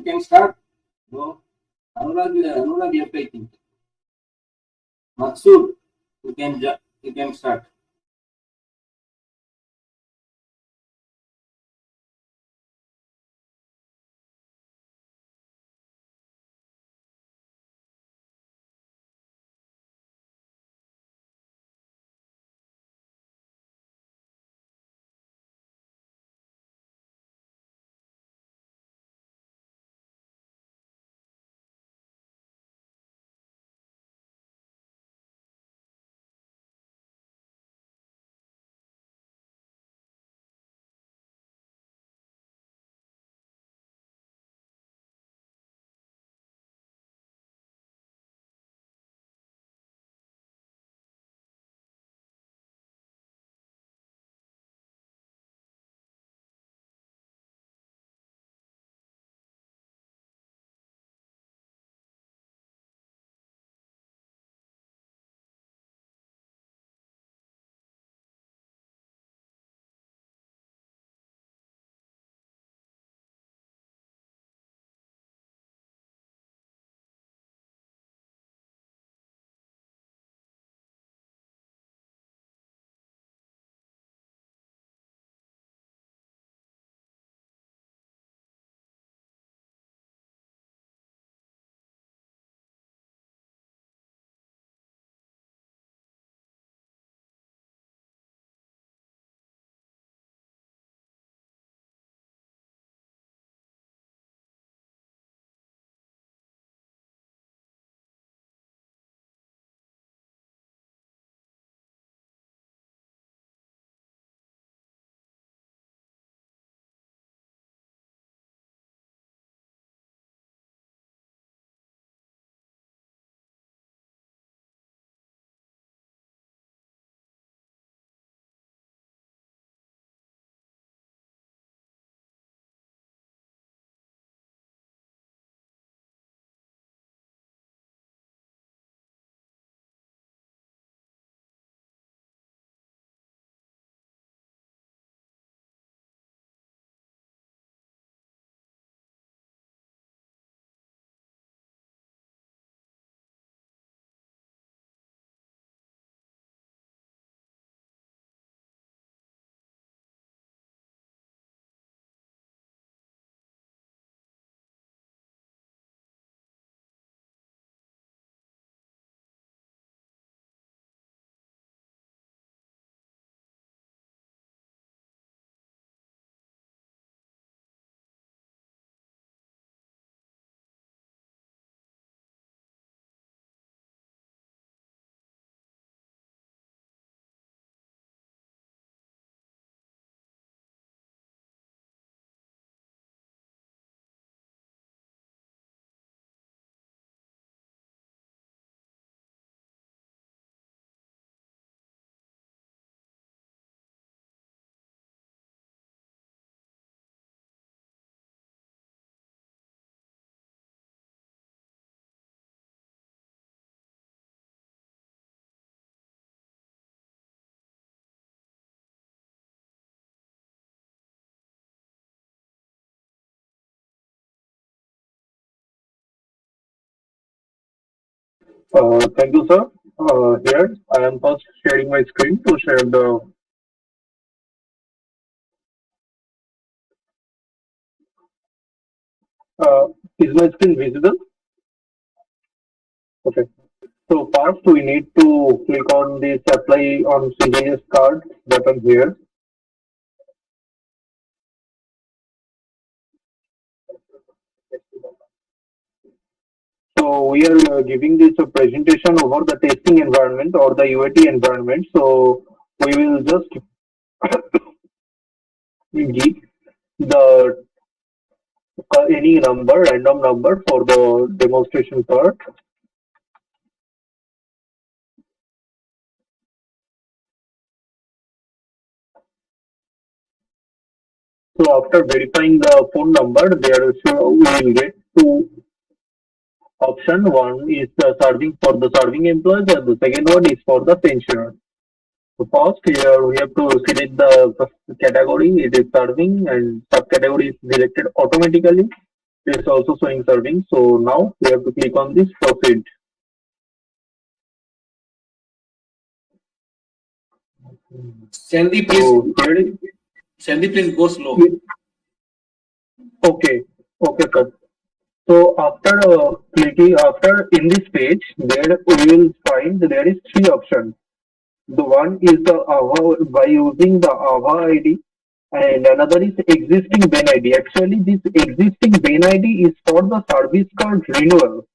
can start. No, Anurag, I think. Maksud, you can start. Thank you, sir. Here, I am first sharing my screen to share the. Uh, is my screen visible? Okay. So first, we need to click on this apply on CGHS card button here. So we are giving this a presentation over the testing environment or the UAT environment. So we will just give the any number, random number for the demonstration part. So after verifying the phone number, there we will get two option. One is the serving for the serving employees, and the second one is for the pensioner. So first here we have to select the category. It is serving, and subcategory is selected automatically. It's also showing serving. So now we have to click on this proceed. Sandeep, please. So here it, Sandeep, please go slow. okay, okay, sir. So after clicking after in this page, there we will find there is three options. The one is the AVA by using the AVA ID, and another is existing BAN ID. Actually, this existing BAN ID is for the service card renewal.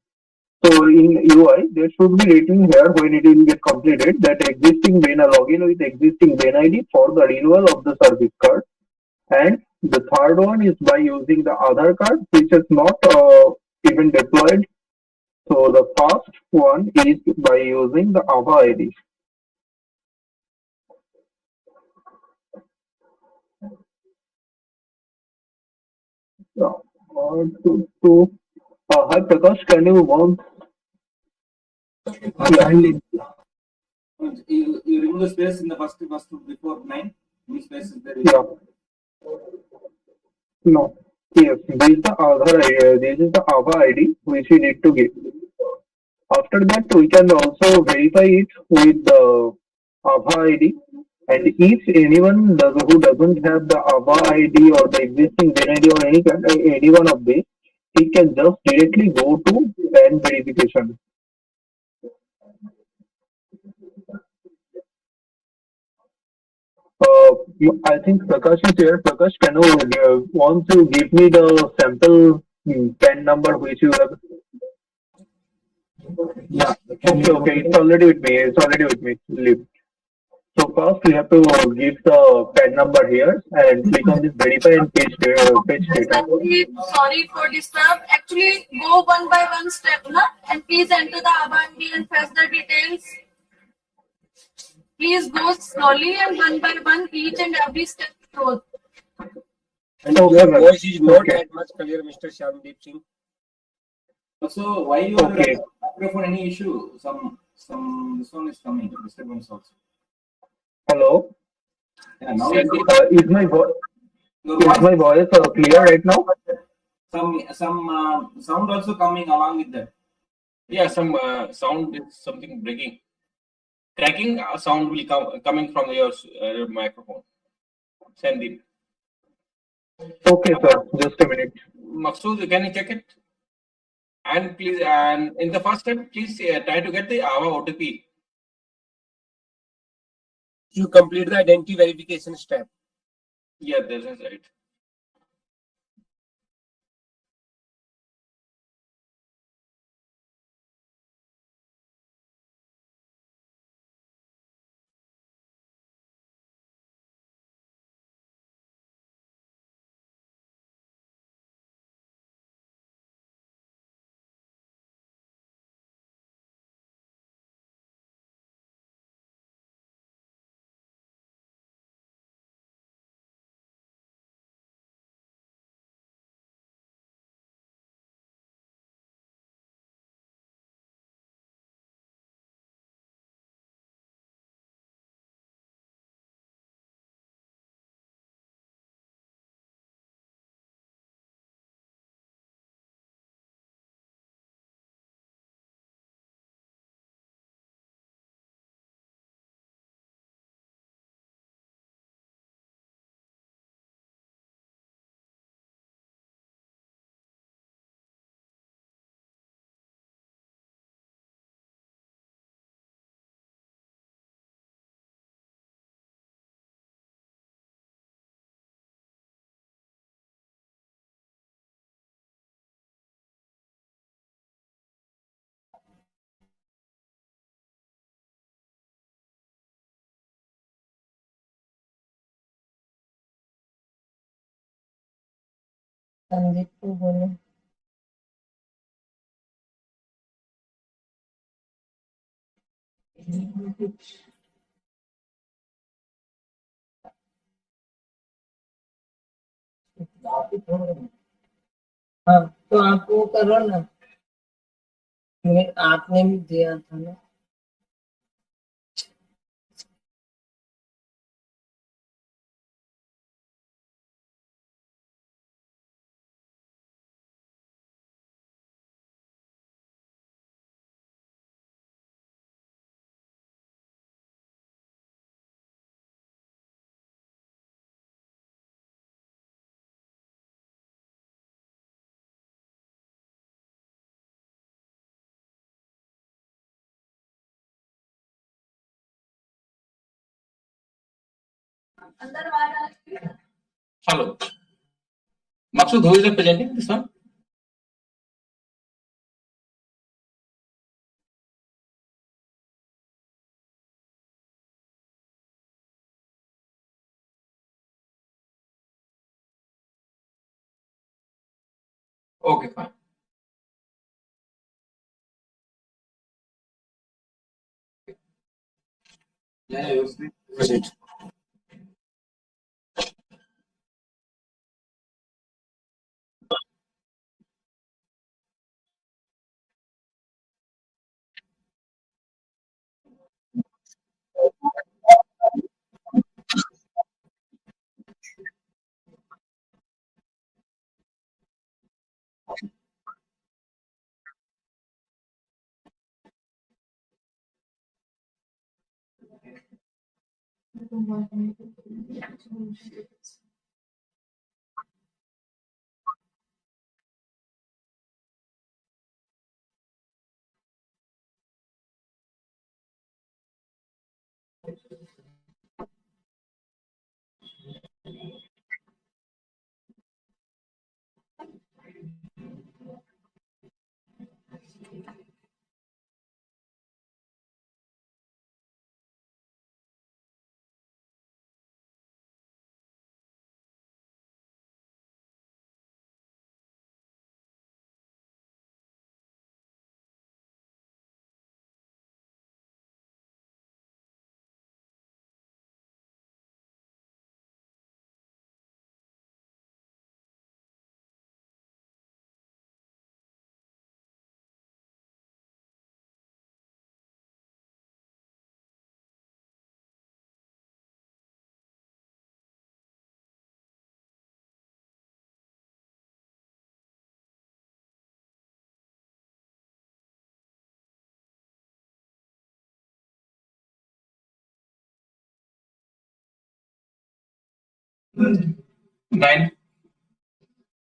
So in UI, there should be written here when it will get completed that existing BAN login with existing BAN ID for the renewal of the service card. And the third one is by using the Aadhaar card, which is not even deployed. So the first one is by using the AVA ID. Yeah. Hi Prakash, can you once? Kindly. You remove the space in the first before 9. Any space is there? Yeah. No. Yes, this is the Aadhaar ID. This is the AVA ID which we need to give. After that, we can also verify it with the AVA ID. And if anyone who doesn't have the AVA ID or the existing BAN ID or any one of these, he can just directly go to PAN verification. I think Prakash is here. Prakash, can you want to give me the sample PAN number which you have? Yeah. Okay, okay, it's already with me. It's already with me. Leave. So first we have to give the PAN number here and click on this verify and page data. Sorry for disturb. Actually, go one by one step, na? And please enter the Aadhaar ID and press the details. Please go slowly and one by one, each and every step goes. And Okay, your ma'am. voice is not Okay. that much clear, Mr. Shyamdeep Singh. So why your Okay. microphone any issue? Some this one is coming disturbance also. Hello. Yeah, now Is my your is my voice clear right now? some sound also coming along with that. Yeah, some sound is something breaking. Cracking sound will come coming from your microphone. Sandeep. Okay, sir. Just a minute. Maqsood, can you check it? And please, and in the first step, please try to get the AVA OTP. You complete the identity verification step. Yeah, this is right. Sandeep को बोलो हाँ तो आप वो करो ना आपने भी दिया था ना Hello. Maksud, who is representing this one? Okay, fine. Yeah, you see.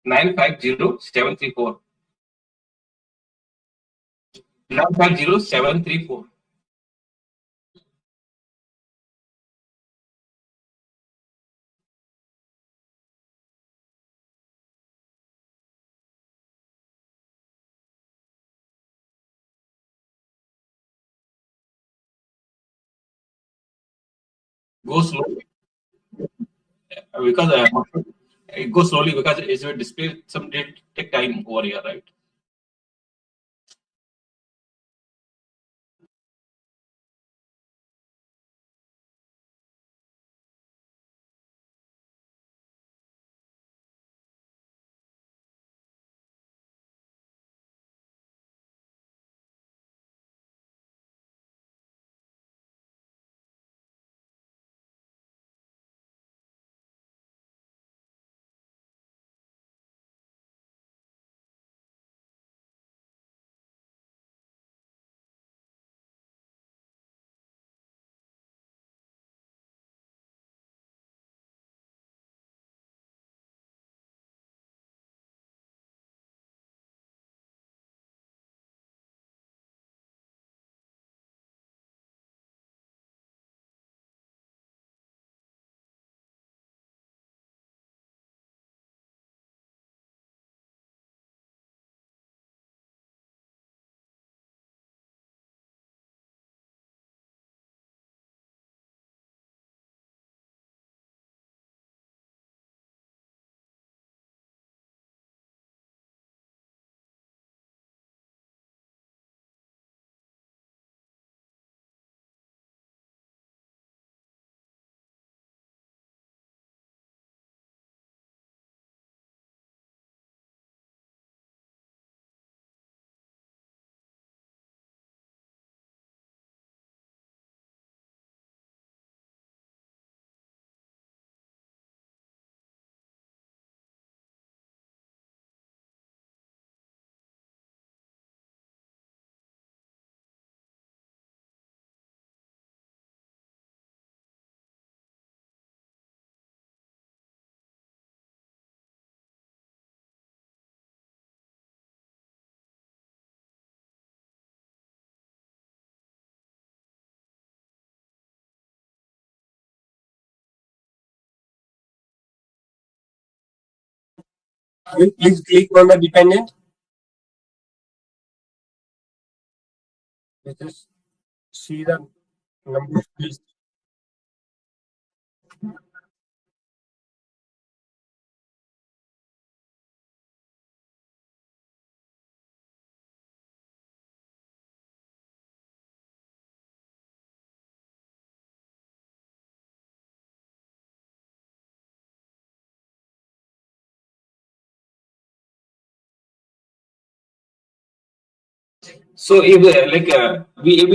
950 734. 950 734. Go slowly because it goes slowly because it's a display. Some did take time over here, right? Please click on the dependent. Just see the numbers, please. So if we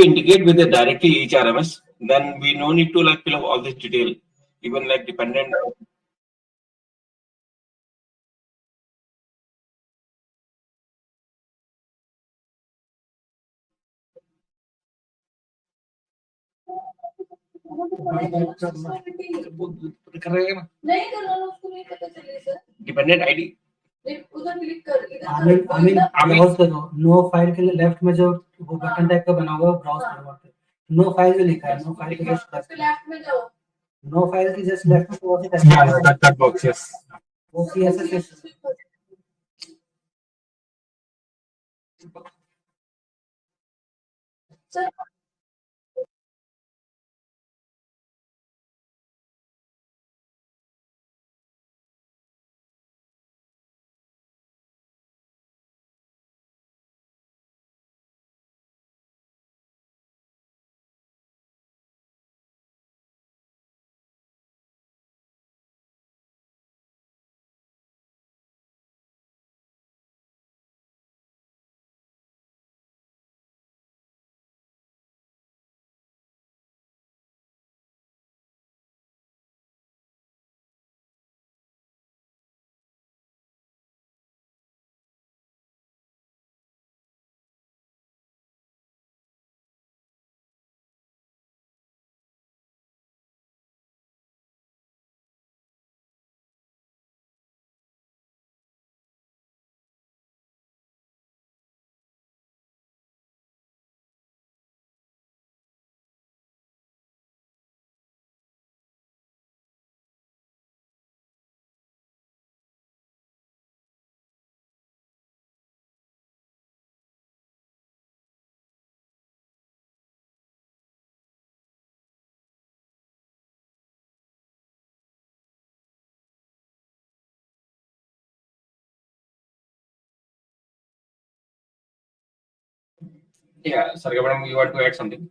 integrate with the directly HRMS, then we no need to like fill up all this detail, even like dependent. नहीं करना उसको नहीं पता चले sir dependent ID उधर click कर इधर browse करो नो फाइल के लेफ्ट में जो वो बटन टाइप का बना हुआ है ब्राउज करो वहाँ पे नो फाइल जो लिखा है नो फाइल के जस्ट लेफ्ट में जाओ नो फाइल के जस्ट लेफ्ट में वो That box, yes. वो CSS sir Yeah, sorry, madam, you want to add something?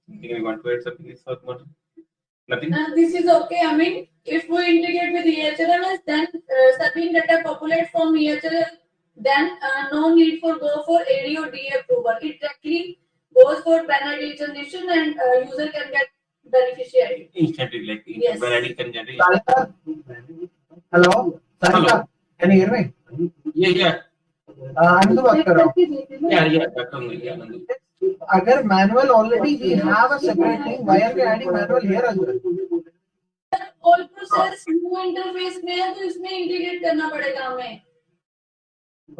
You want to add something? Is what? Nothing. This is okay. I mean, if we integrate with EHRMS, then serving data populate from EHRMS, then no need for go for AD or DA approval. It directly goes for penalty generation and user can get beneficiary. Instantly, like Yes. when I can generate. Hello, Sarika, Hello. can you hear me? Yeah. आनंद बात कर रहा हूँ. Yeah, Dr. Yeah, Nandu. अगर manual already we have a separate thing, why are we adding manual here as well? All process new interface में है तो इसमें integrate करना पड़ेगा हमें.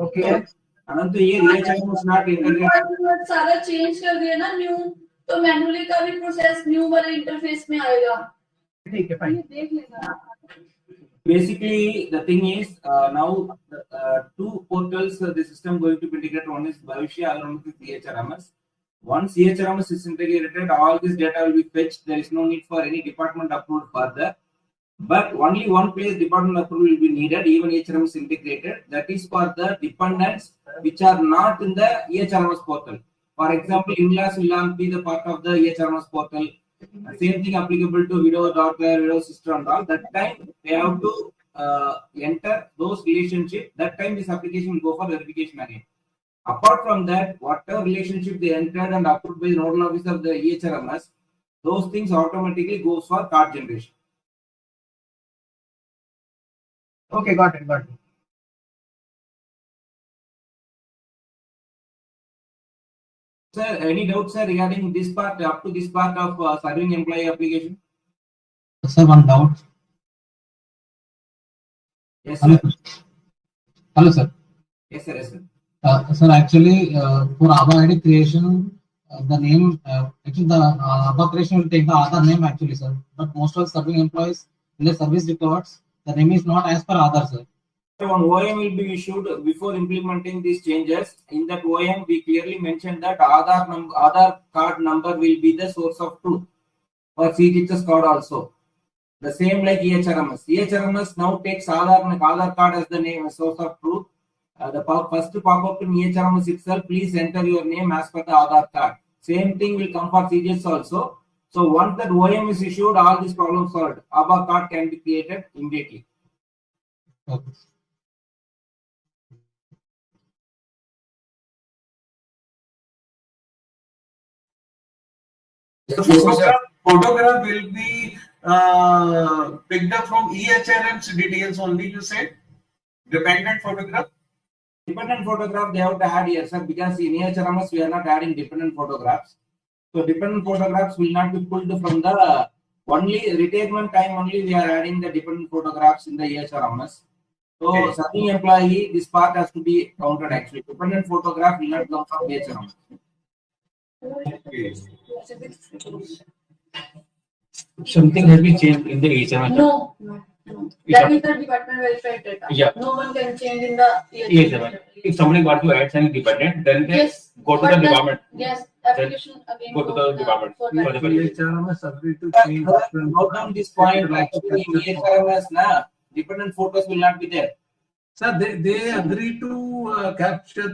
Okay. अनंत ये EHRMS not integrated. सारा change कर दिया ना new तो manually का भी process new वाले interface में आएगा. ठीक है, fine. देख लेना. Basically, the thing is now two portals the system going to be integrated. One is Bhavishya, other one is CHRMS. Once CHRMS is integrated, all this data will be fetched. There is no need for any department approval further. But only one place department approval will be needed, even EHRMS integrated. That is for the dependents which are not in the EHRMS portal. For example, in-laws will not be the part of the EHRMS portal. Same thing applicable to widow, daughter, widow, sister, and all. That time they have to enter those relationships. That time this application will go for verification again. Apart from that, whatever relationship they entered and approved by the nodal officer of the EHRMS, those things automatically goes for card generation. Okay, got it. Sir, any doubts sir regarding this part up to this part of serving employee application? Sir, one doubt. Yes, sir. Hello, sir. Yes, sir. Yes, sir. Sir, actually, for Aadhaar ID creation, the name, actually the Aadhaar creation will take the Aadhaar name actually, sir. But most of the serving employees in the service records, the name is not as per Aadhaar, sir. One OM will be issued before implementing these changes. In that OM, we clearly mentioned that Aadhaar card number will be the source of truth for CGHS card also. The same like EHRMS. EHRMS now takes Aadhaar card as the name source of truth. The first pop-up in EHRMS itself, please enter your name as per the Aadhaar card. Same thing will come for CGHS also. So once that OM is issued, all these problems solved. Aadhaar card can be created immediately. Okay. So photograph will be picked up from EHRM's details only, you said? Dependent photograph? Dependent photograph they have to add here, sir, because in EHRMS we are not adding dependent photographs. So dependent photographs will not be pulled from the only retirement time only we are adding the dependent photographs in the EHRMS. So serving employee, this part has to be counted actually. Dependent photograph will not come from EHRMS. Something has been changed in the HMS. No. That is the department verified data. Yeah. No one can change in the HMS. If somebody wants to add something dependent, then they go to the department. Yes, application again. Go to the department. EHRMS agreed to change. Note down this point. Actually, in EHRMS, dependent photos will not be there. Sir, they agree to capture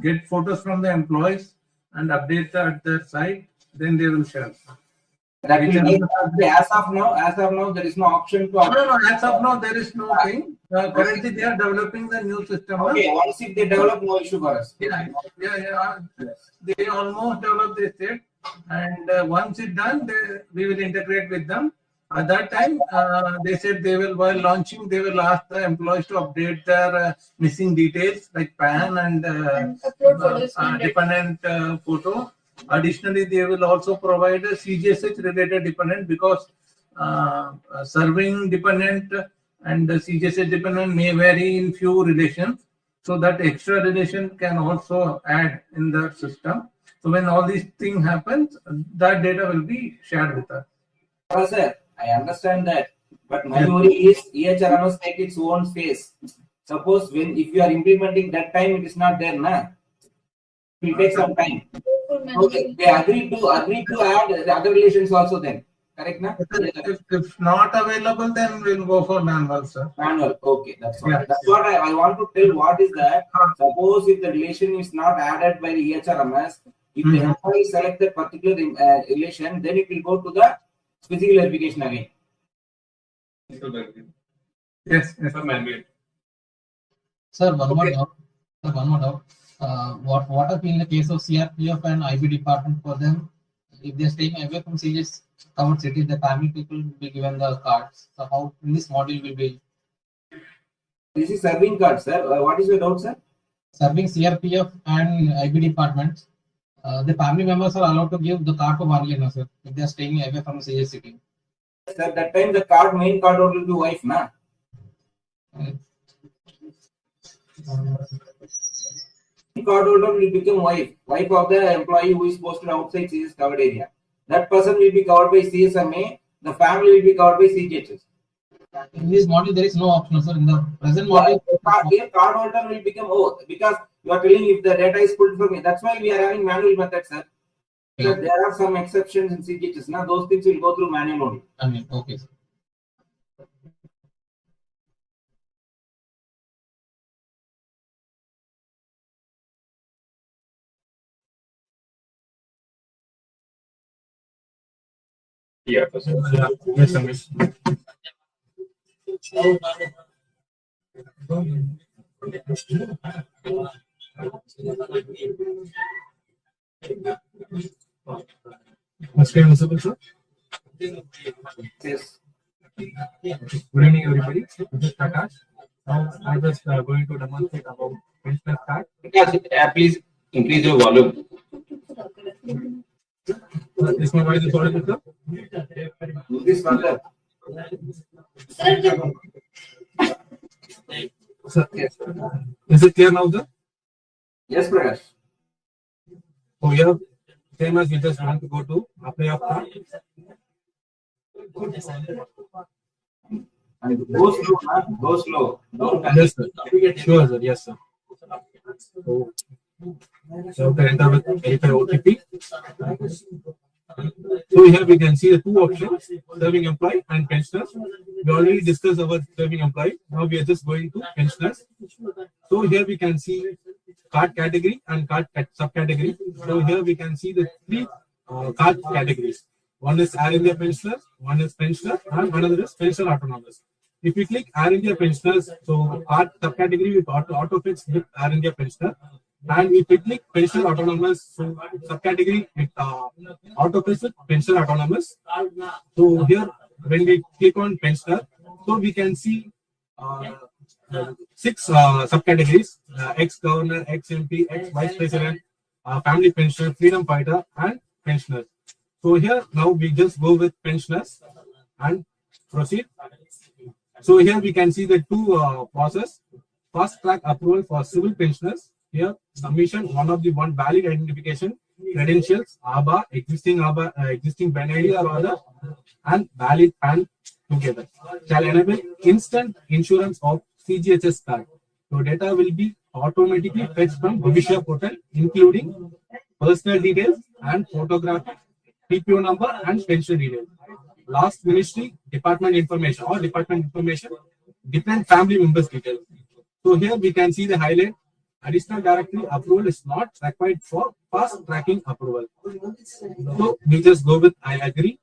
get photos from the employees and update at their site. Then they will share. That will make, as of now, there is no option to. No. As of now, there is no thing. Currently, they are developing the new system. Okay, once if they develop, no issue for us. Yeah. They almost developed this state, and once it's done, we will integrate with them. At that time, they said they will, while launching, they will ask the employees to update their missing details like PAN and dependent photo. Additionally, they will also provide a CGHS related dependent because serving dependent and the CGHS dependent may vary in few relations. So that extra relation can also add in the system. So when all these things happen, that data will be shared with us. Sir, I understand that, but my worry is EHRMS take its own space. Suppose if you are implementing that time, it is not there, na? It will take some time. Okay, they agree to add the other relations also then. Correct, na? If not available, then we'll go for manual, sir. Manual, okay, that's what. Yeah. That's what I want to tell. What is that? Suppose if the relation is not added by the EHRMS, if the employee select that particular relation, then it will go to the physical verification again. Yes, Sir, one more doubt. What if in the case of CRPF and IB department for them, if they're staying away from CGHS covered cities, the family people will be given the cards. So how in this module will be? This is serving card, sir. What is your doubt, sir? Serving CRPF and IB departments, the family members are allowed to give the card for 1 year, no, sir, if they are staying away from CGHS city. Sir, that time the main card holder will be wife, na? Card holder will become wife of the employee who is posted outside CGHS covered area. That person will be covered by CSMA. The family will be covered by CGHS. In this model, there is no option, sir. In the present model, card holder will become because you are telling if the data is pulled from me. That's why we are having manual method, sir. Yeah. There are some exceptions in CGHS. Now those things will go through manual only. Okay, sir. Yeah. Yes, sir. Sir? Yes. Good evening, everybody. This is Prakash. Now I was going to demonstrate about pensioner card. Please increase your volume. Is my voice audible, sir? This further. Sir, yes. Is it clear now, sir? Yes, Prakash. So here, same as we just want to go to apply of card. And go slow, huh? Go slow. Don't Yes, sir. Sure, sir. Yes, sir. So to enter with verify OTP. So here we can see the two options, serving employee and pensioners. We already discussed our serving employee. Now we are just going to pensioners. So here we can see card category and card subcategory. So here we can see the three card categories. One is Air India pensioners, one is pensioner, and another is pensioner autonomous. If we click Air India pensioners, so card subcategory with auto fix with Air India pensioner. And if we click pensioner autonomous, so subcategory with auto fix with pensioner autonomous. So here when we click on pensioner, so we can see 6 subcategories: ex-governor, ex-MP, ex-vice president, family pensioner, freedom fighter, and pensioners. So here now we just go with pensioners and proceed. So here we can see the two process: fast track approval for civil pensioners. Here submission one valid identification, credentials, ABA, existing PAN ID or other, and valid PAN together shall enable instant insurance of CGHS card. So data will be automatically fetched from Bhavishya portal, including personal details and photographic, PPO number and pension details. Last ministry, department information or department information, different family members details. So here we can see the highlight. Additional directory approval is not required for fast tracking approval. So we just go with I agree.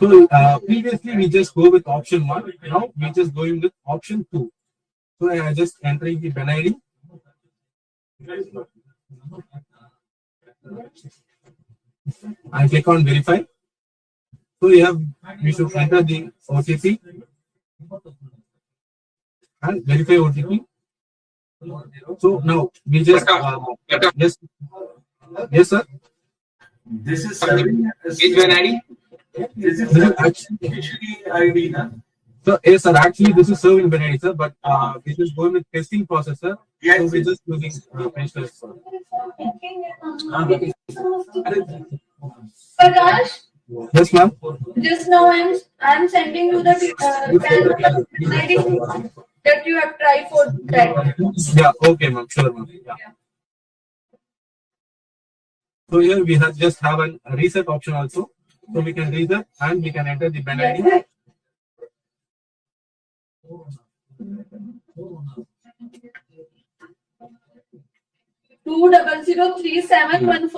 So previously we just go with option 1. Now we just going with option 2. So I just entering the PAN ID. I click on verify. So we should enter the OTP and verify OTP. So now we just yes sir. This is serving PAN ID. This is actually ID, na? So yes sir, actually this is serving PAN ID, sir, but we just going with testing process, sir. Yes, so we're just using pensioners, sir. Prakash, Yes ma'am. just now I'm sending you the PAN ID that you have tried for that. Yeah, okay ma'am, sure ma'am. Yeah. So here we just have a reset option also. So we can reset and we can enter the PAN ID. Two 0037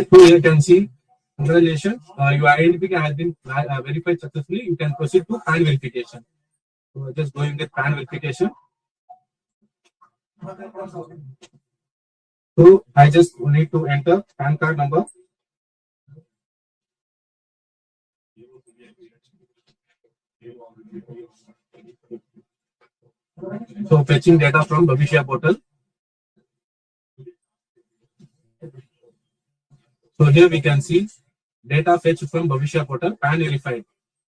So you can see, congratulations, your identification has been verified successfully. You can proceed to PAN verification. So just going with PAN verification. So I just need to enter PAN card number. So fetching data from Bhavishya portal. So here we can see data fetched from Bhavishya portal, PAN verified.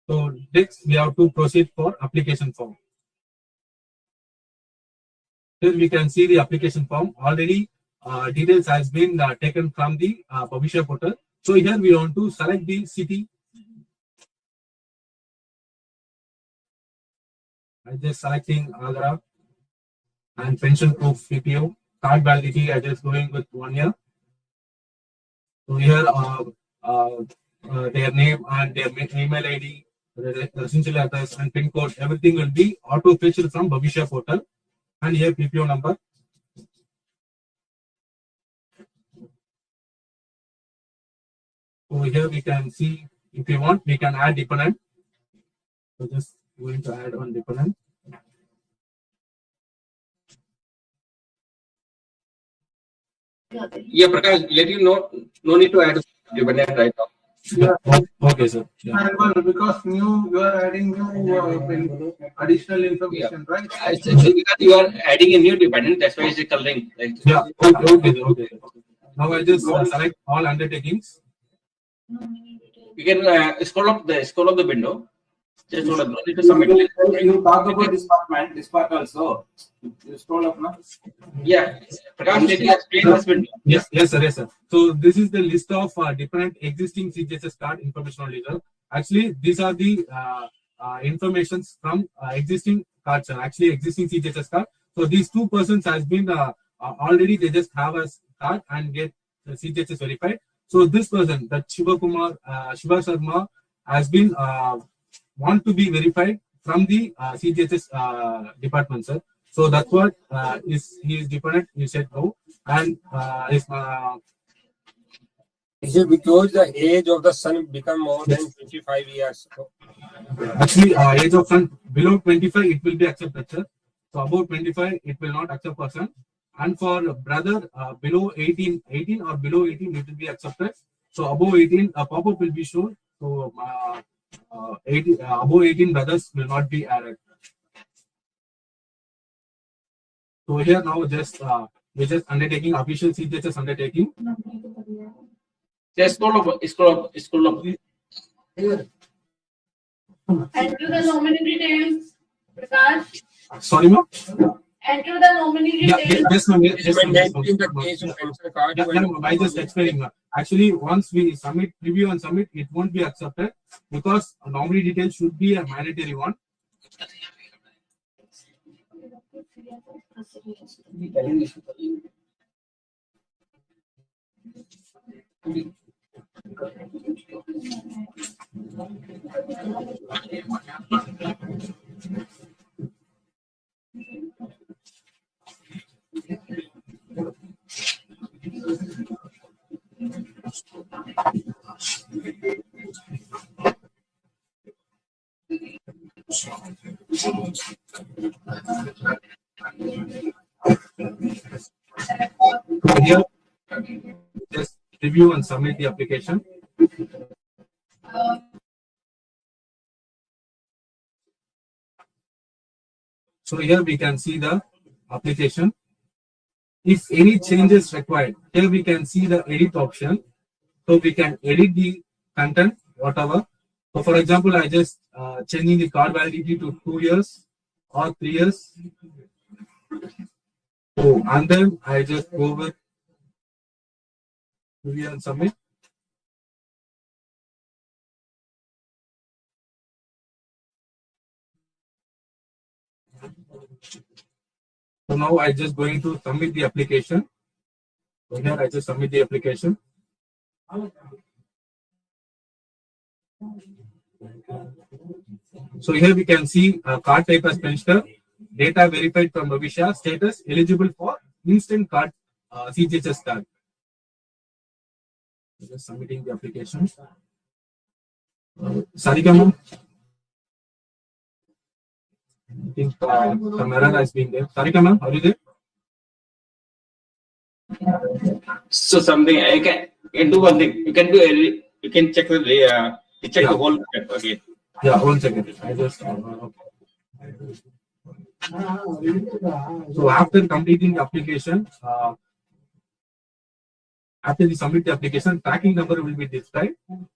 So next we have to proceed for application form. Here we can see the application form. Already details has been taken from the Bhavishya portal. So here we want to select the city. I just selecting Agra and pension proof PPO. Card validity I just going with 1 year. So here their name and their email ID, residential address and PIN code, everything will be auto fetched from Bhavishya portal. And here PPO number. So here we can see, if you want, we can add dependent. So just going to add one dependent. Yeah, Prakash, let you know, no need to add dependent right now. Yeah. Okay, sir. Yeah. And well, because you are adding new additional information, right? I said because you are adding a new dependent, that's why it's coloring. Like, Yeah. Okay. Now I just select all undertakings. you can scroll up the window. Just hold up. No need to submit. You talk about this part also. You scroll up now. Yeah. Prakash, let me explain this bit. Yes, sir. So this is the list of different existing CGHS card information on user. Actually, these are the informations from existing cards, sir. Actually, existing CGHS card. So these two persons has been already they just have a card and get the CGHS verified. So this person, that Shiva Sharma, has been want to be verified from the CGHS department, sir. So that's what he is dependent. He said no, and Is it because the age of the son become more than 25 years? actually age of son below 25 it will be accepted, sir. So above 25 it will not accept person, and for brother below 18 or below 18 it will be accepted. So above 18 a pop-up will be shown. So 18, above 18 brothers will not be added. So here now just we're just undertaking official CGHS undertaking. Just scroll up. Enter the nominee details. Prakash, Sorry, ma'am. enter the nominee details. Yes, ma'am. Yes, In ma'am. the case of pension card, Yeah, I just explaining. Actually, once we submit, preview and submit, it won't be accepted because a nominee detail should be a mandatory one. Here, just review and submit the application. So here we can see the application. If any changes required, here we can see the edit option. So we can edit the content, whatever. So for example, I just changing the card validity to 2 years or 3 years. So and then I just go with review and submit. So now I just going to submit the application. So here I just submit the application. So here we can see card type as pensioner, data verified from Bhavisha, status eligible for instant card CGHS card. Just submitting the application. Sarika ma'am. I think some error has been there. Sarika ma'am, are you there? So something I can do one thing. You can do you can check the the whole again. Yeah, 1 second. I just so after completing the application, after we submit the application, tracking number will be displayed,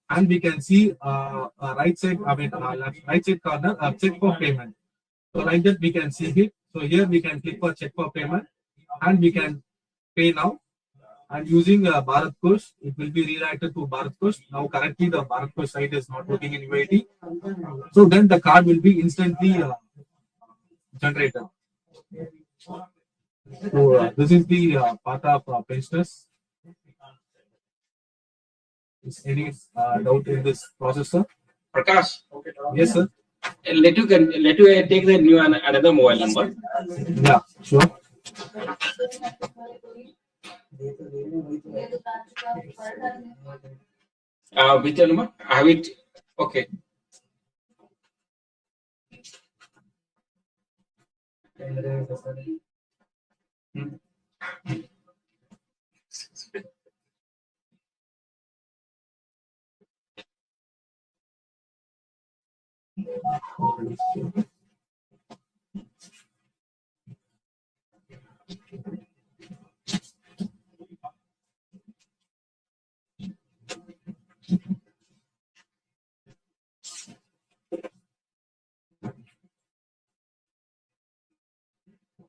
and we can see right side, right side corner, check for payment. So like that we can see it. So here we can click for check for payment, and we can pay now. And using Bharat Kosh, it will be redirected to Bharat Kosh. Now currently the Bharat Kosh site is not working in UAT. So then the card will be instantly generated. So this is the part of pensioners. Is any doubt in this process, sir? Prakash. Yes, sir. Let you take the new another mobile number. Yeah, sure. Which number? I have it. Okay.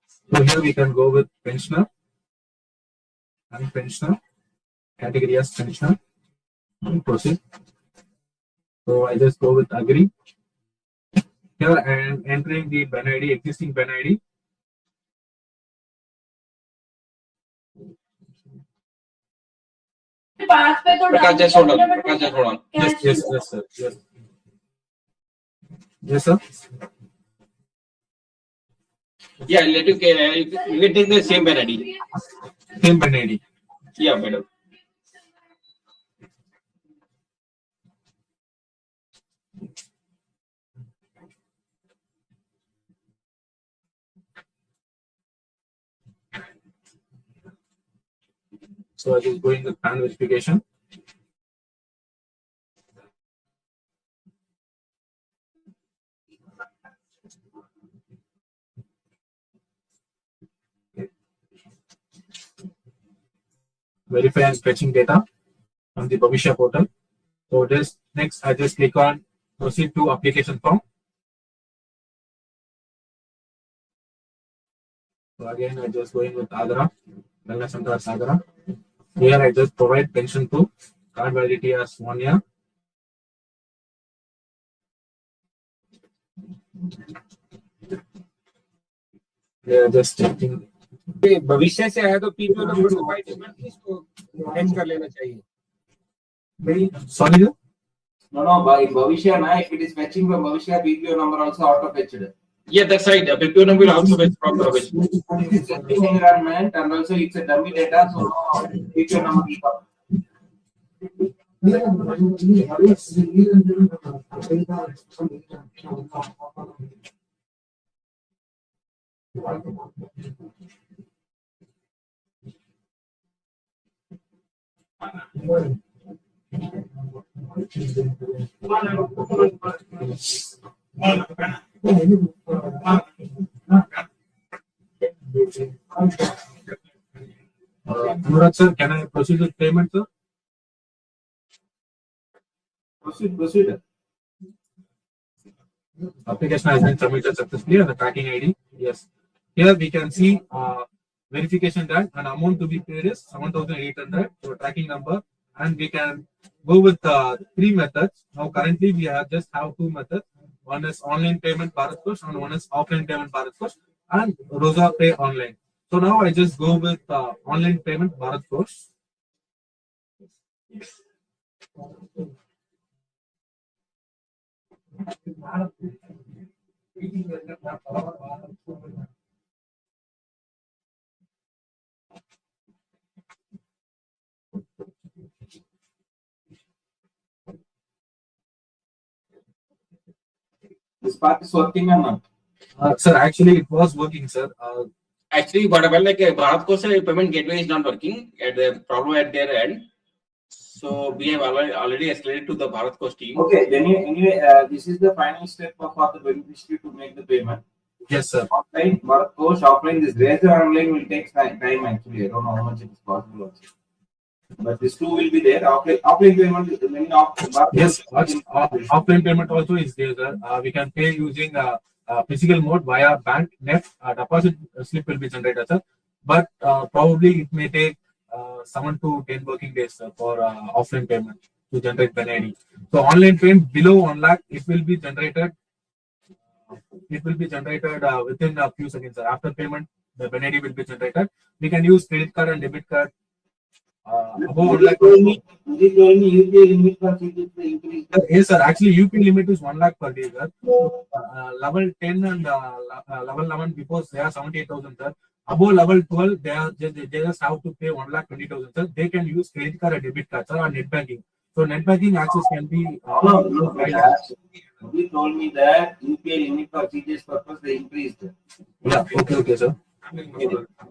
So here we can go with pensioner and pensioner, category as pensioner, and proceed. So I just go with agree. Here I am entering the Ben ID, existing Ben ID. पास पे तो Prakash, just hold on. Prakash, just hold on. Yes, sir. Yes, sir. Yeah, let you can take the same Ben ID. Same Ben ID. Yeah, better. So I just going with PAN verification. Verify and fetching data on the Bhavisya portal. So just next, I just click on proceed to application form. So again, I just going with Agra, Wellness Center as Agra. Here I just provide pension proof, card validity as 1 year. Yeah, just checking. भविष्य से है तो PPO number को by default इसको hack कर लेना चाहिए. Sorry, sir? No, by Bhavishya, na, if it is fetching from Bhavishya, BPO number also auto fetched. Yeah, that's right. The PPO number will also fetch from Bhavishya. It's a testing environment and also it's a dummy data, so no BPO number will come. Anurag sir, can I proceed with payment, sir? Proceed. Application has been submitted successfully and the tracking ID. Yes. Here we can see verification done and amount to be paid is 7,800. So tracking number, and we can go with 3 methods. Now currently we just have 2 methods. One is online payment Bharat Post and one is offline payment Bharat Post and Rosa Pay online. So now I just go with online payment Bharat Post. This part is working or not? Sir, actually it was working, sir. Actually, but like Bharat Kosh payment gateway is not working at the problem at their end. So we have already escalated to the Bharat Kosh team. Okay, then anyway, this is the final step for the beneficiary to make the payment. Yes, sir. Offline, Bharat Kosh, offline, this razor online will take time actually. I don't know how much it is possible also. But this two will be there. Offline payment, yes, offline payment also is there, sir. We can pay using physical mode via bank net. Deposit slip will be generated, sir. But probably it may take 7 to 10 working days, sir, for offline payment to generate Ben ID. So online payment below 1 lakh, it will be generated. It will be generated within a few seconds, sir. After payment, the Ben ID will be generated. We can use credit card and debit card. Above 1 lakh. Yes, sir. Actually, UP limit is 1 lakh per day, sir. Level 10 and level 11 before they are 78,000, sir. Above level 12, they just have to pay 1,20,000, sir. They can use credit card or debit card, sir, or net banking. So net banking access can be. He told me that UPI limit for CGHS purpose they increased. Yeah. Okay, sir.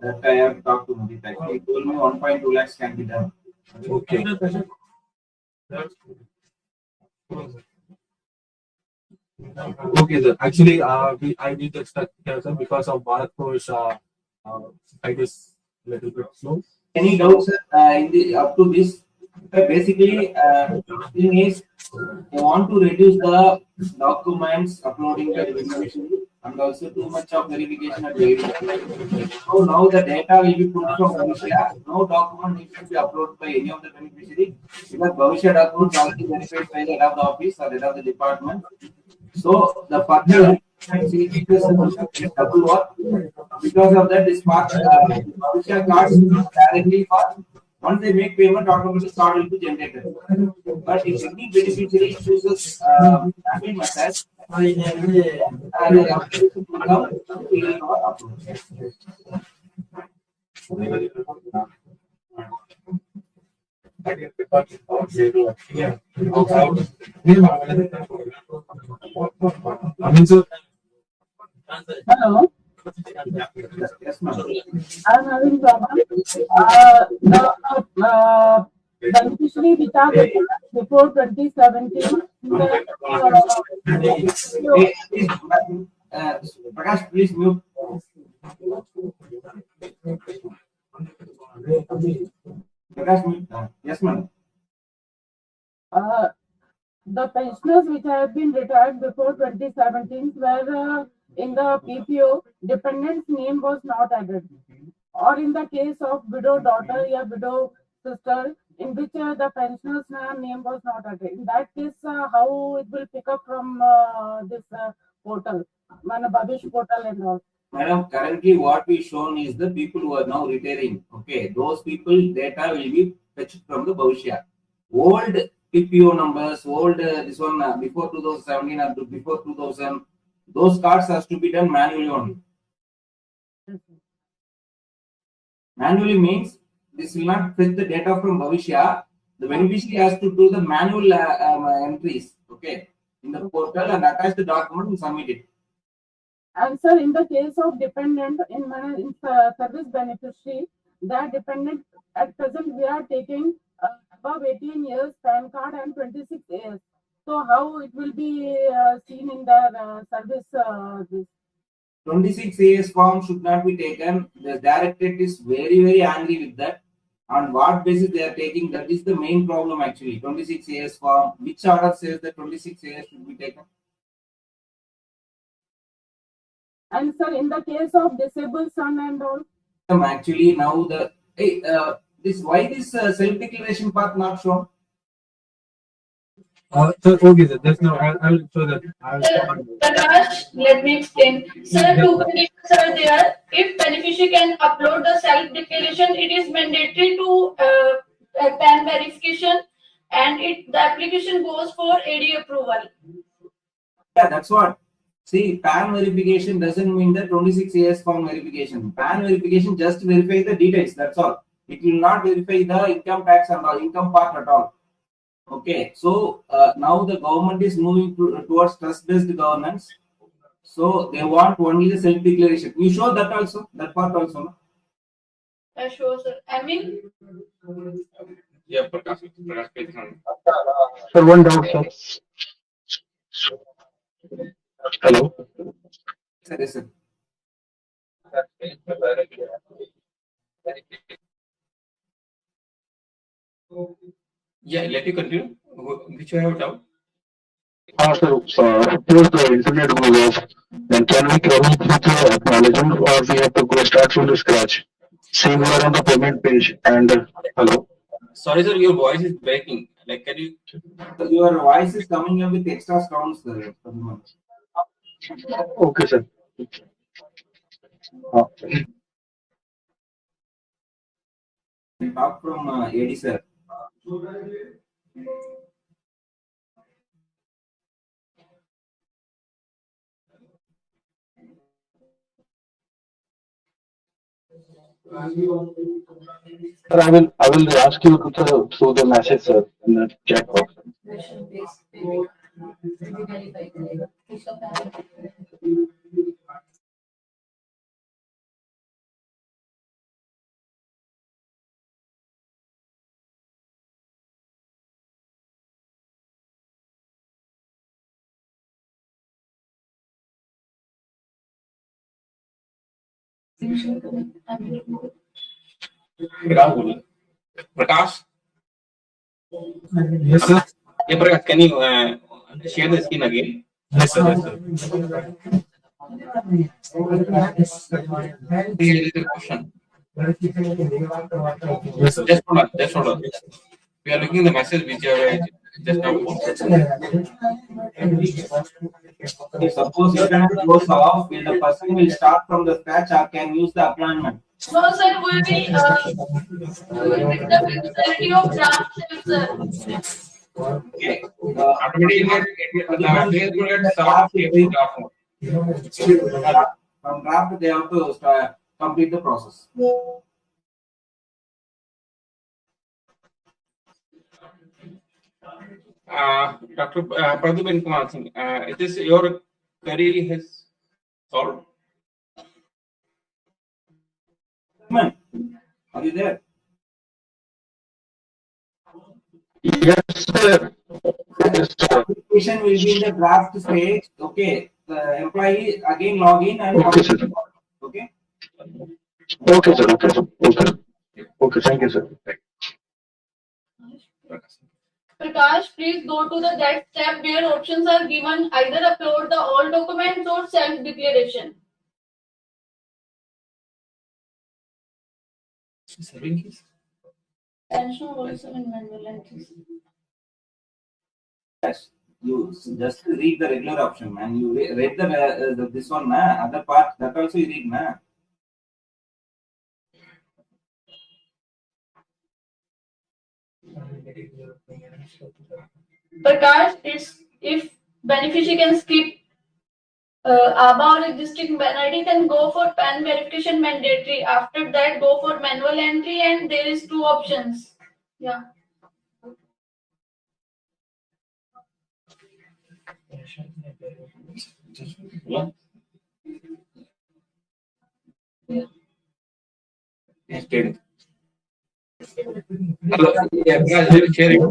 That I have talked to Mudit. He told me 1.2 lakhs can be done. Okay. Okay, sir. Actually, I need to extract here, sir, because of Bharat Kosh. It is little bit slow. Any doubts in the up to this? Basically, thing is, they want to reduce the documents uploading the information and also too much of verification at the end. So now the data will be put from Bhavishya. No document needs to be uploaded by any of the beneficiary because Bhavishya documents already verified by the head of the office or head of the department. So the further CGHS double work. Because of that, this part Bhavishya cards directly for once they make payment, automatically card will be generated. But if any beneficiary chooses family method, the application will come, we will not approve. I mean, sir. Hello. Yes, ma'am. I'm having problem. The beneficiary which are before 2017. Prakash, please mute. Prakash, mute. Yes, ma'am. The pensioners which have been retired before 2017 were in the PPO, dependent's name was not added. Or in the case of widow daughter or widow sister, in which the pensioner's name was not added. In that case, how it will pick up from this portal, Bhavish portal and all. Madam, currently what we shown is the people who are now retiring. Okay, those people data will be fetched from the Bhavishya. Old PPO numbers, old this one before 2017 or before 2000, those cards has to be done manually only. Manually means this will not fetch the data from Bhavishya. The beneficiary has to do the manual entries, okay, in the portal and attach the document and submit it. And sir, in the case of dependent in service beneficiary, that dependent at present we are taking above 18 years PAN card and 26 years. So how it will be seen in the service? This 26 AS form should not be taken. The directorate is very angry with that. On what basis they are taking? That is the main problem actually. 26 AS form. Which order says that 26 AS should be taken? and sir, in the case of disabled son and all. Actually, now the this why this self-declaration part not shown? Sir, okay, sir. Just now, I'll show that. Prakash, let me explain. Sir, two conditions are there. If beneficiary can upload the self-declaration, it is mandatory to PAN verification, and the application goes for AD approval. Yeah, that's what. See, PAN verification doesn't mean the 26 AS form verification. PAN verification just verify the details. That's all. It will not verify the income tax and the income part at all. Okay, so now the government is moving towards trust-based governance. So they want only the self-declaration. You show that also, that part also. No? Sure, sir. I mean, Yeah, Prakash. Sir, one doubt, sir. Hello. Yes, sir. Yeah, let you continue. Which you have doubt? Sir, suppose the internet goes off, then can we proceed with the acknowledgement or we have to go start from the scratch? Same we are on the payment page and hello. Sorry, sir, your voice is breaking. Like, can you? Your voice is coming up with extra sounds. Okay, sir. Talk from AD sir. Sir, I will ask you to through the message, sir, in the chat box. Prakash? Yes, sir. Yeah, Prakash, can you share the screen again? Yes, sir. Yes, sir. Here is the question. Yes, sir. Just hold on. Just hold on. We are looking the message which I just now posted. If suppose internet goes off, will the person will start from the scratch or can use the appointment? No, sir, we will pick the functionality of draft save, sir. Okay. Automatically, the start From draft, they have to complete the process. Dr. Pradhuban Kumar Singh, it is your query has solved. Man, are you there? Yes, sir. Yes, sir. Application will be in the draft stage. Okay. The employee again log in and Okay, sir. okay. Okay, sir. Okay, sir. Okay. Okay, thank you, sir. Prakash, please go to that tab where options are given. Either upload the all documents or self-declaration. Pension voice and manual entries. Yes. You just read the regular option and you read the this one na other part that also you read na. Prakash, it's if beneficiary can skip ABA or existing NID, then go for PAN verification mandatory. After that, go for manual entry, and there is 2 options. Yeah. Hello. Yeah, sharing.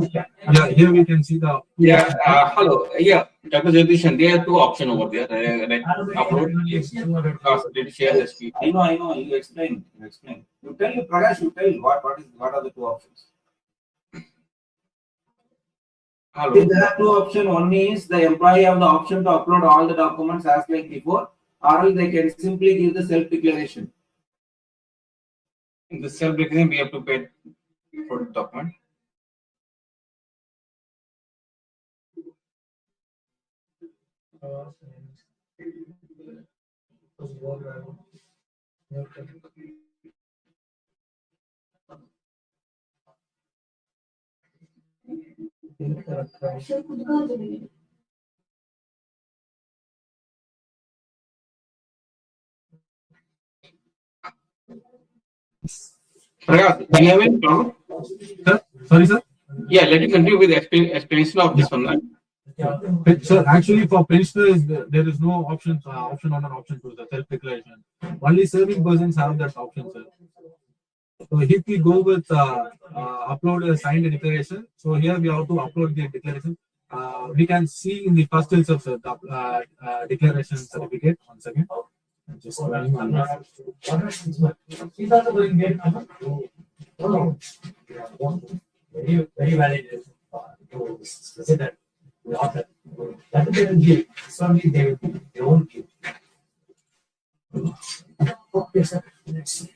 Yeah, here we can see the. Yeah. Hello. Yeah, Dr. Jyotishan, there are 2 options over there. Like upload. Did share the screen. I know. You explain. You tell you Prakash. You tell what are the 2 options? Hello. There are 2 options. One is the employee have the option to upload all the documents as like before, or else they can simply give the self declaration. In the self declaration, we have to pay for the document. Prakash, do you have any problem? Sir? Sorry, sir. Yeah, let me continue with the explanation of this one. Sir, actually for pensioners, there is no option 1 and option 2, the self-declaration. Only serving persons have that option, sir. So if we go with upload a signed declaration, so here we have to upload the declaration. We can see in the first itself, sir, the declaration certificate. 1 second. I'm just running on that. Very valid. Say that. That they will give. Certainly they won't give. Okay, sir. Next.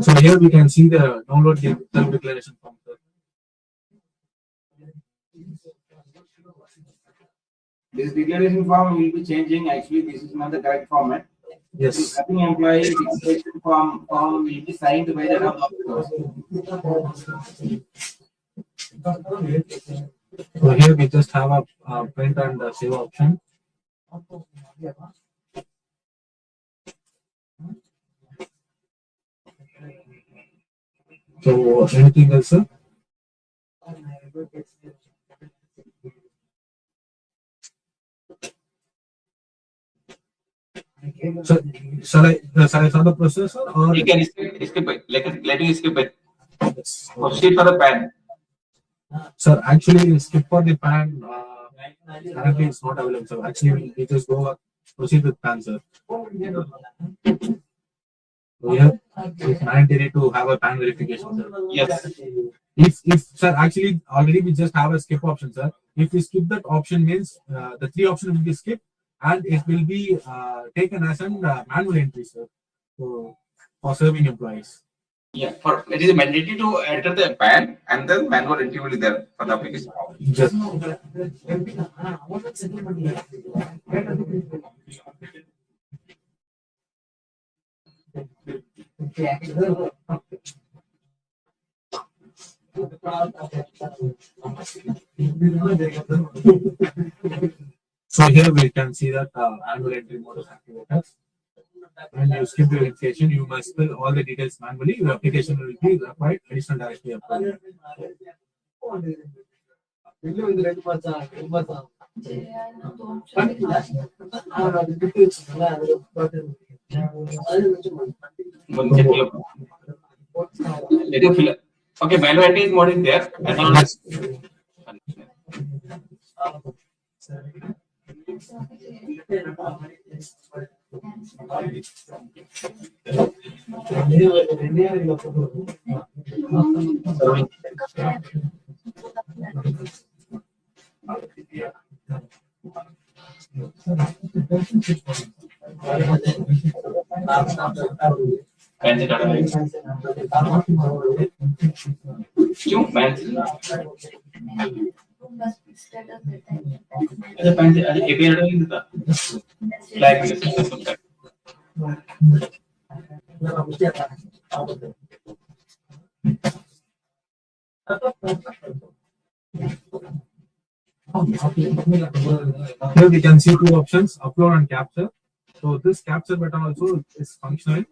So here we can see the download the self-declaration form, sir. This declaration form will be changing. Actually, this is not the correct format. Yes. The starting employee declaration form will be signed by the So here we just have a print and save option. So anything else, sir? So shall I start the process, or You can skip it. Let me skip it. Proceed for the PAN. Sir, actually skip for the PAN. Currently it's not available. So actually we just go proceed with PAN, sir. So yeah, it's mandatory to have a PAN verification, sir. Yes. If sir, actually already we just have a skip option, sir. If we skip that option means the 3 options will be skipped and it will be taken as an manual entry, sir. So for serving employees. Yeah, for it is mandatory to enter the PAN and then manual entry will be there for the application. Just so here we can see that annual entry mode is activated. When you skip the verification, you must fill all the details manually. Your application will be required additional directly applied. Let you fill. Okay, manual entry mode is there. And now Yes. fancy data. क्यों fancy? अच्छा fancy अरे API data नहीं देता. Like this. Here we can see 2 options, upload and capture. So this capture button also is functional.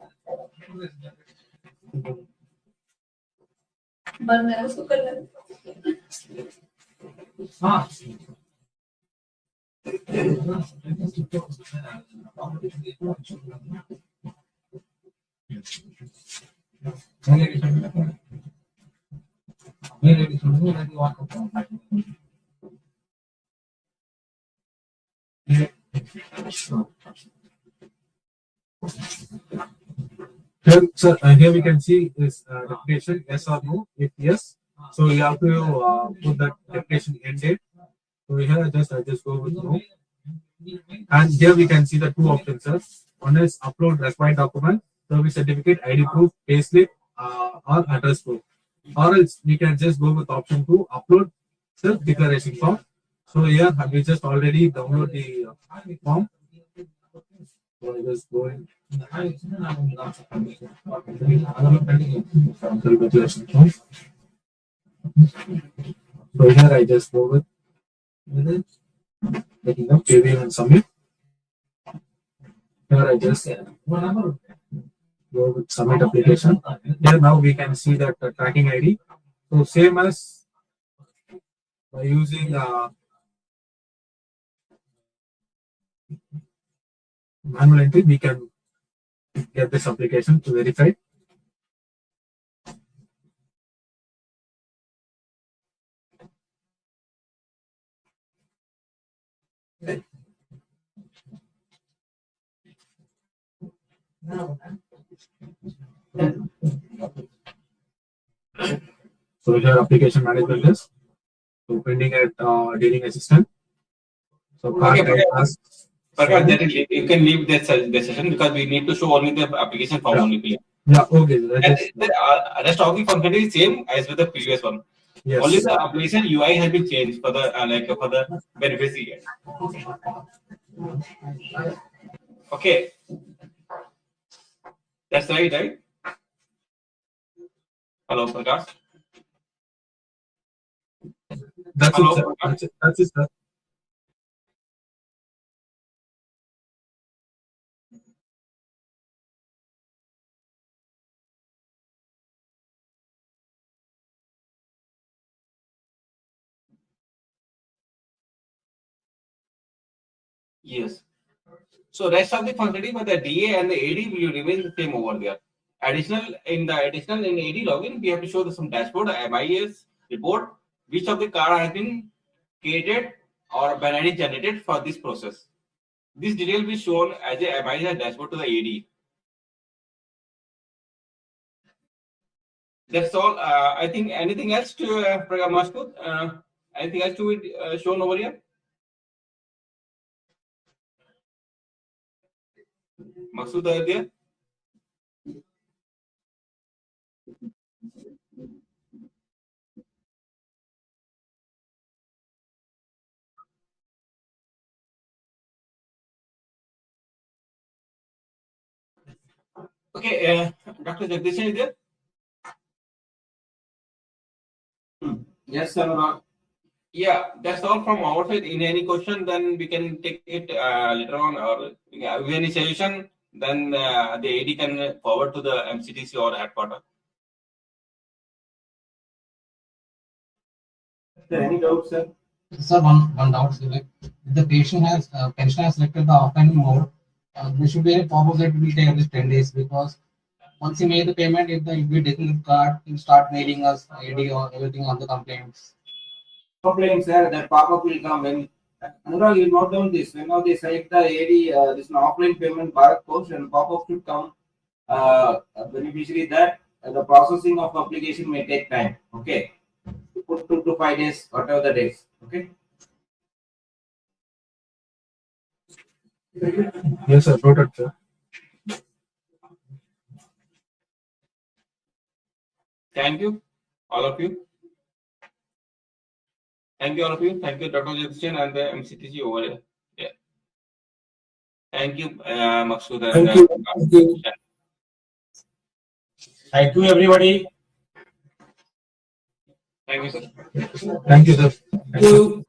Here, sir, here we can see this declaration yes or no. If yes, so you have to put that declaration end date. So here I just go with no. And here we can see the 2 options, sir. One is upload required document, service certificate, ID proof, payslip, or address proof. Or else we can just go with option 2, upload self declaration form. So here we just already download the form. So I just go in. Self-declaration form. So here I just go with it, taking up preview and submit. Here I just go with submit application. Here now we can see that tracking ID. So same as by using manual entry, we can get this application to verify. So here application management is so pending at dealing assistant. So Okay, you can leave that session because we need to show only the application form only. Yeah, okay. And the rest of the functionality is same as with the previous one. Yes. Only the application UI has been changed for the for the beneficiary. Okay. That's right? Hello, Prakash. That's Hello, it, sir. That's it, sir. Yes. So rest of the functionality, but the DA and the AD will remain the same over there. Additional in AD login, we have to show some dashboard, MIS report, which of the card has been created or binary generated for this process. This detail will be shown as a MIS dashboard to the AD. That's all. I think anything else to Maskud? Anything else to be shown over here? Masud, are you there? Okay, Dr. Jagdishan is there? Yes, sir. Yeah, that's all from our side. In any question, then we can take it later on, or with any suggestion, then the AD can forward to the MCTC or headquarter. Is there any doubt, sir? Sir, one doubt. So like, if the patient has pensioner has selected the offline mode, there should be a pop-up that will take at least 10 days, because once he made the payment, if we taking the card, he'll start mailing us AD or everything on the complaints. Complaint, sir, that pop-up will come when Anurag, you note down this. When now they select the AD, this is an offline payment Bharat Post, and pop-up should come beneficiary that the processing of application may take time. Okay, put 2 to 5 days, whatever the days. Okay. Yes, sir. Noted, sir. Thank you, all of you. Thank you, all of you. Thank you, Dr. Jagdishan and the MCTC over here. Yeah. Thank you, Maksud. And, Thank you. Thank you, everybody. Thank you, sir. Thank you, sir. Thank you.